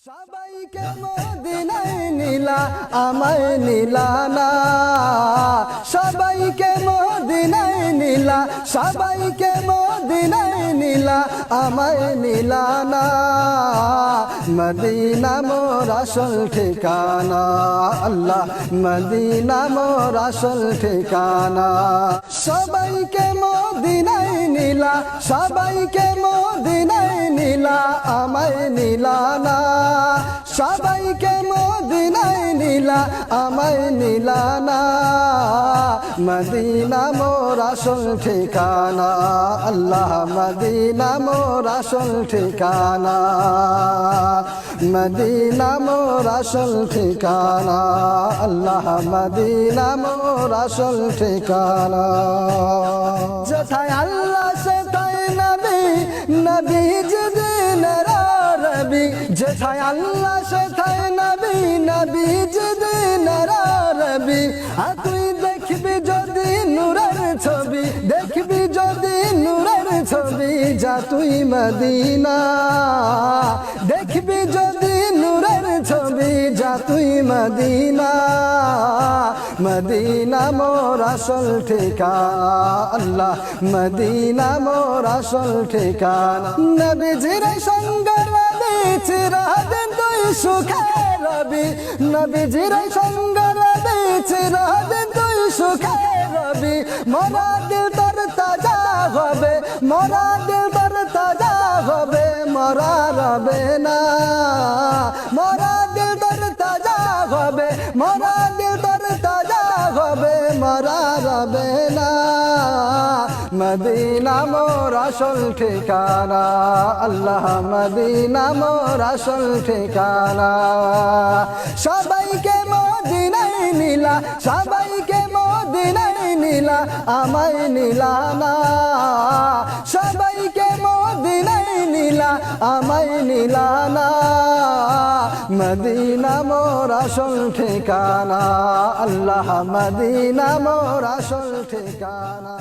সবাইকে মদিনায় নিলা আমায় নিলা না, সবাইকে মদিনায় নিলা, সবাইকে মদিনায় নিলা আমায় নিলা না। মদিনা মোর আসল ঠিকানা, আল্লাহ মদিনা মোর আসল ঠিকানা। সবাইকে মদিনায় নিলা, সবাইকে মদিনায় নিলা আমায় নিলা না, সবাইকে মদিনায় নিলা আমায় নিলা না। মদিনা মোর আসল ঠিকানা, আল্লাহ মদিনা মোর আসল ঠিকানা, মদিনা মোর আসল ঠিকানা, আল্লাহ মদিনা মোর আসল ঠিকানা। যেথায় আল্লাহ সেথায় নবী, নবী যেদিন রবি, যেথায় আল্লাহ সেথায় নবী, নবী যেদিন রবি। আর তুই দেখবি যদি নূরের ছবি, দেখবি যদি নূরের ছবি, যা তুই মদিনা। দেখবি যদি নূরের ছবি, যা তুই মদিনা। মদিনা মোর আসল ঠিকানা, আল্লাহ মদিনা মোর আসল ঠিকানা। নবীজির সঙ্গ রবি চিরদিন তুই সুখে রবি, নবীজির সঙ্গ রবি চিরদিন তুই সুখে রবি। মোরা দিল তোর তাজা হবে, মোরা দিল তোর তাজা হবে, মোরা রবে না। মোরা দিল তোর তাজা হবে, মোরা দিল তোর তাজা হবে, মোরা রবে না। মদিনা মোর আসল ঠিকানা, আল্লাহ মদিনা মোর আসল ঠিকানা। সবাইকে মদিনায় নিলা, সবাইকে মদিনায় নিলা আমায় নিলা না, সবাইকে মদিনায় নিলা আমায় নিলা না। মদিনা মোর আসল ঠিকানা, আল্লাহ মদিনা মোর আসল ঠিকানা।